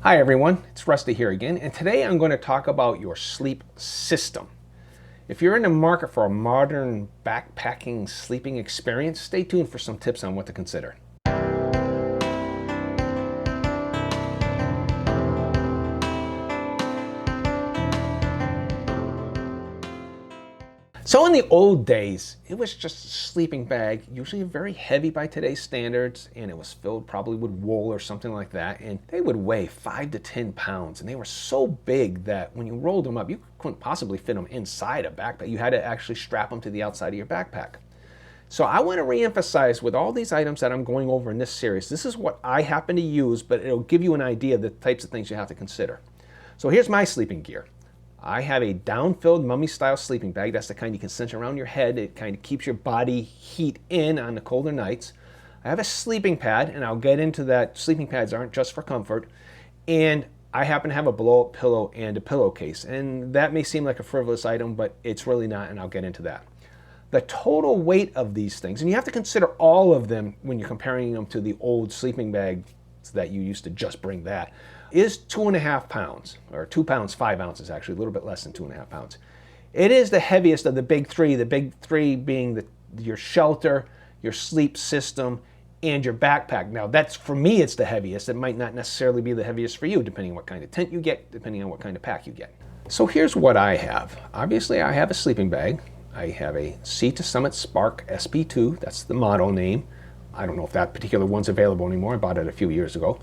Hi everyone, it's Rusty here again, and today I'm going to talk about your sleep system. If you're in the market for a modern backpacking sleeping experience, stay tuned for some tips on what to consider. So in the old days, it was just a sleeping bag, usually very heavy by today's standards, and it was filled probably with wool or something like that, and they would weigh 5 to 10 pounds, and they were so big that when you rolled them up, you couldn't possibly fit them inside a backpack. You had to actually strap them to the outside of your backpack. So I want to reemphasize with all these items that I'm going over in this series, this is what I happen to use, but it'll give you an idea of the types of things you have to consider. So here's my sleeping gear. I have a down-filled mummy-style sleeping bag. That's the kind you can cinch around your head. It kind of keeps your body heat in on the colder nights. I have a sleeping pad, and I'll get into that. Sleeping pads aren't just for comfort. And I happen to have a blow-up pillow and a pillowcase. And that may seem like a frivolous item, but it's really not, and I'll get into that. The total weight of these things, and you have to consider all of them when you're comparing them to the old sleeping bags that you used to just bring that, is 2.5 pounds, or 2 pounds 5 ounces actually, a little bit less than 2.5 pounds. It is the heaviest of the big three being your shelter, your sleep system, and your backpack. Now that's, for me, it's the heaviest. It might not necessarily be the heaviest for you, depending on what kind of tent you get, depending on what kind of pack you get. So here's what I have. Obviously I have a sleeping bag. I have a Sea to Summit Spark SP2, that's the model name. I don't know if that particular one's available anymore. I bought it a few years ago.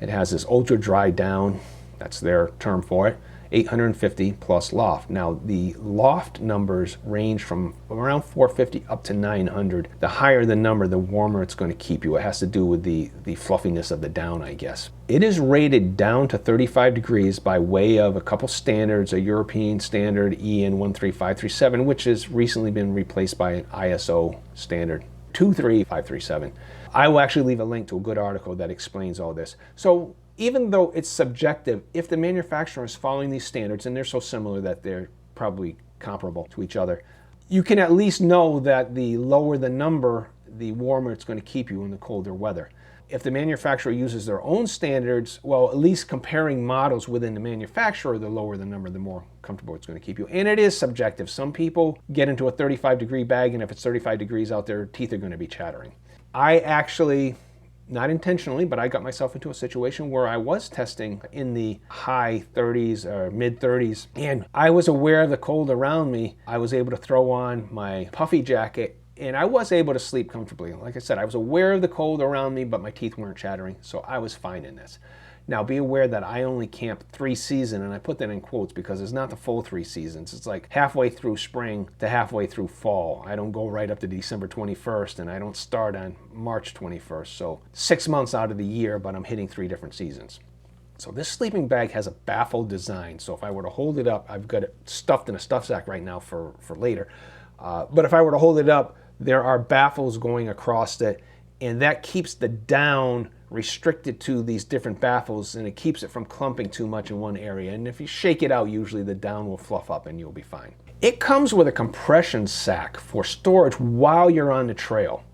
It has this ultra dry down, that's their term for it, 850 plus loft. Now the loft numbers range from around 450 up to 900. The higher the number, the warmer it's going to keep you. It has to do with the fluffiness of the down, I guess. It is rated down to 35 degrees by way of a couple standards, a European standard EN 13537, which has recently been replaced by an ISO standard 23537. I will actually leave a link to a good article that explains all this. So even though it's subjective, if the manufacturer is following these standards, and they're so similar that they're probably comparable to each other, you can at least know that the lower the number, the warmer it's going to keep you in the colder weather. If the manufacturer uses their own standards, well, at least comparing models within the manufacturer, the lower the number, the more comfortable it's going to keep you. And it is subjective. Some people get into a 35-degree bag, and if it's 35 degrees out, their teeth are going to be chattering. I actually, not intentionally, but I got myself into a situation where I was testing in the high 30s or mid 30s, and I was aware of the cold around me. I was able to throw on my puffy jacket, and I was able to sleep comfortably. Like I said, I was aware of the cold around me, but my teeth weren't chattering, so I was fine in this. Now be aware that I only camp 3 seasons, and I put that in quotes because it's not the full 3 seasons. It's like halfway through spring to halfway through fall. I don't go right up to December 21st, and I don't start on March 21st. So 6 months out of the year, but I'm hitting 3 different seasons. So this sleeping bag has a baffle design. So if I were to hold it up, I've got it stuffed in a stuff sack right now for later. But if I were to hold it up, there are baffles going across it, and that keeps the down restricted to these different baffles, and it keeps it from clumping too much in one area. And if you shake it out, usually the down will fluff up and you'll be fine. It comes with a compression sack for storage while you're on the trail.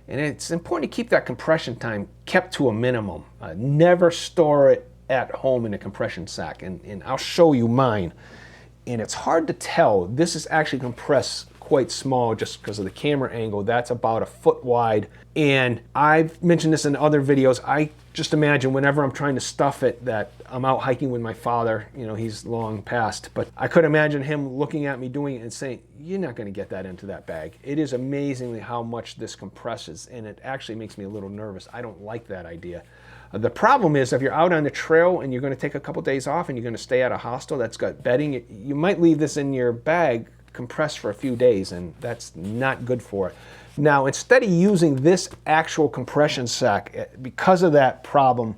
And it's important to keep that compression time kept to a minimum. Never store it at home in a compression sack. And I'll show you mine. And it's hard to tell. This is actually compressed quite small just because of the camera angle. That's about 1 foot wide. And I've mentioned this in other videos. I just imagine whenever I'm trying to stuff it that I'm out hiking with my father. You know, he's long passed, but I could imagine him looking at me doing it and saying, "You're not going to get that into that bag." It is amazingly how much this compresses, and it actually makes me a little nervous. I don't like that idea. The problem is if you're out on the trail and you're going to take a couple days off and you're going to stay at a hostel that's got bedding, you might leave this in your bag compressed for a few days, and that's not good for it. Now, instead of using this actual compression sack, because of that problem,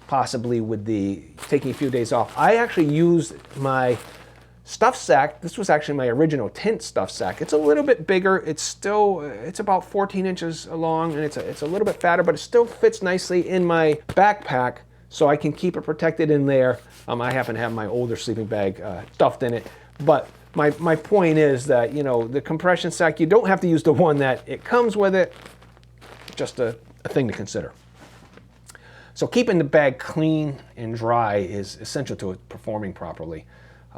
possibly with the taking a few days off, I actually used my stuff sack. This was actually my original tent stuff sack. It's a little bit bigger. It's about 14 inches long, and it's a little bit fatter, but it still fits nicely in my backpack, so I can keep it protected in there. I happen to have my older sleeping bag stuffed in it, but my point is that, you know, the compression sack, you don't have to use the one that it comes with it. Just a thing to consider. So keeping the bag clean and dry is essential to it performing properly.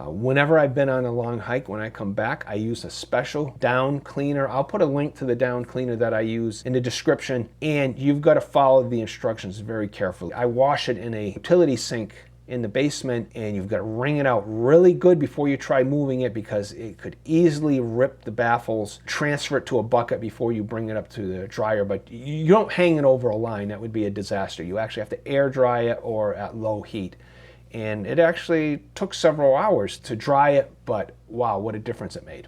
Whenever I've been on a long hike, when I come back, I use a special down cleaner. I'll put a link to the down cleaner that I use in the description, and you've got to follow the instructions very carefully. I wash it in a utility sink in the basement, and you've got to wring it out really good before you try moving it, because it could easily rip the baffles. Transfer it to a bucket before you bring it up to the dryer, but you don't hang it over a line. That would be a disaster. You actually have to air dry it or at low heat. And it actually took several hours to dry it, but wow, what a difference it made.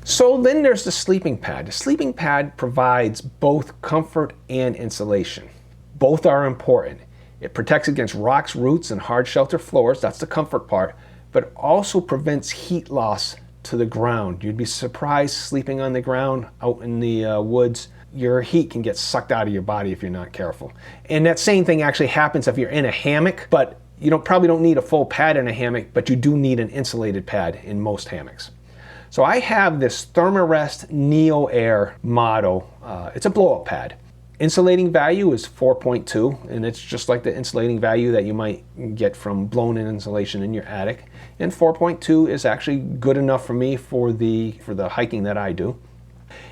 So then there's the sleeping pad. The sleeping pad provides both comfort and insulation. Both are important. It protects against rocks, roots, and hard shelter floors. That's the comfort part, but also prevents heat loss to the ground. You'd be surprised sleeping on the ground out in the woods. Your heat can get sucked out of your body if you're not careful. And that same thing actually happens if you're in a hammock, but you probably don't need a full pad in a hammock, but you do need an insulated pad in most hammocks. So I have this Thermarest Neo Air model. It's a blow-up pad. Insulating value is 4.2, and it's just like the insulating value that you might get from blown-in insulation in your attic. And 4.2 is actually good enough for me for the hiking that I do.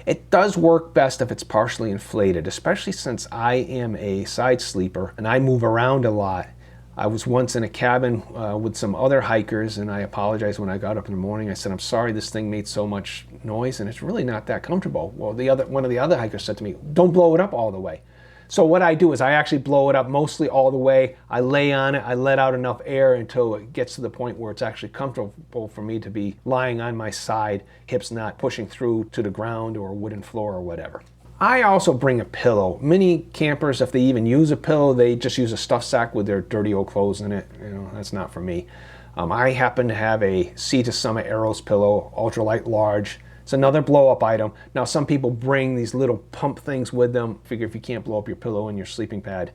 It does work best if it's partially inflated, especially since I am a side sleeper and I move around a lot. I was once in a cabin with some other hikers, and I apologized when I got up in the morning. I said, I'm sorry this thing made so much noise and it's really not that comfortable. Well, one of the other hikers said to me, don't blow it up all the way. So what I do is I actually blow it up mostly all the way. I lay on it, I let out enough air until it gets to the point where it's actually comfortable for me to be lying on my side, hips not pushing through to the ground or wooden floor or whatever. I also bring a pillow. Many campers, if they even use a pillow, they just use a stuff sack with their dirty old clothes in it. That's not for me. I happen to have a Sea to Summit Arrows pillow, ultralight large. It's another blow-up item. Now, some people bring these little pump things with them. Figure if you can't blow up your pillow in your sleeping pad,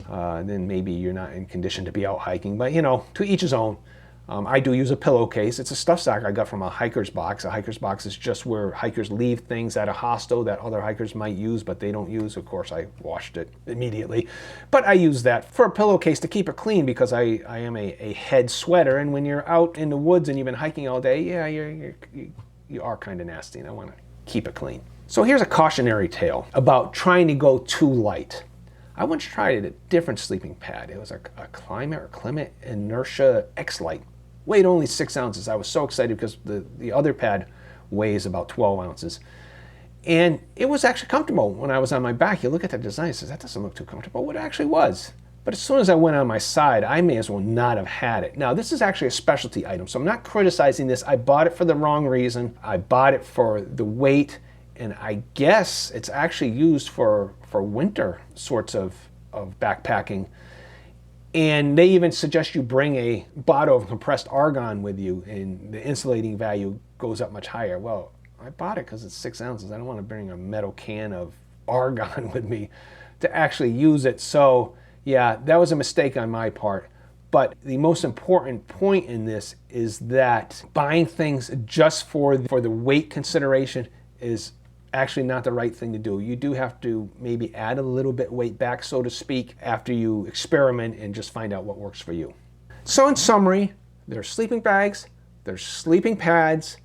then maybe you're not in condition to be out hiking. But, to each his own. I do use a pillowcase. It's a stuff sack I got from a hiker's box. A hiker's box is just where hikers leave things at a hostel that other hikers might use, but they don't use. Of course, I washed it immediately. But I use that for a pillowcase to keep it clean, because I am a head sweater. And when you're out in the woods and you've been hiking all day, yeah, you are kind of nasty, and I want to keep it clean. So here's a cautionary tale about trying to go too light. I once tried a different sleeping pad. It was a Climate Inertia X-Lite. Weighed only 6 ounces. I was so excited because the other pad weighs about 12 ounces. And it was actually comfortable when I was on my back. You look at the design and says, that doesn't look too comfortable. Well, it actually was. But as soon as I went on my side, I may as well not have had it. Now, this is actually a specialty item, so I'm not criticizing this. I bought it for the wrong reason. I bought it for the weight, and I guess it's actually used for winter sorts of backpacking. And they even suggest you bring a bottle of compressed argon with you, and the insulating value goes up much higher. Well, I bought it because it's 6 ounces. I don't want to bring a metal can of argon with me to actually use it. So yeah, that was a mistake on my part. But the most important point in this is that buying things just for the weight consideration is actually not the right thing to do. You do have to maybe add a little bit weight back, so to speak, after you experiment and just find out what works for you. So in summary, there's sleeping bags, there's sleeping pads,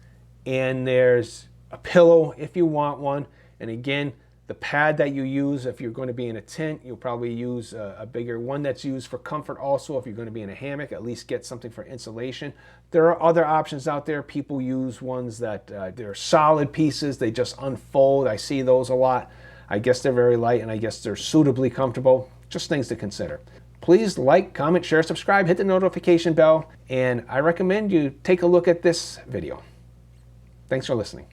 and there's a pillow if you want one. And again, the pad that you use if you're going to be in a tent, you'll probably use a bigger one that's used for comfort also. If you're going to be in a hammock, at least get something for insulation. There are other options out there. People use ones that they're solid pieces. They just unfold. I see those a lot. I guess they're very light, and I guess they're suitably comfortable. Just things to consider. Please like, comment, share, subscribe, hit the notification bell, and I recommend you take a look at this video. Thanks for listening.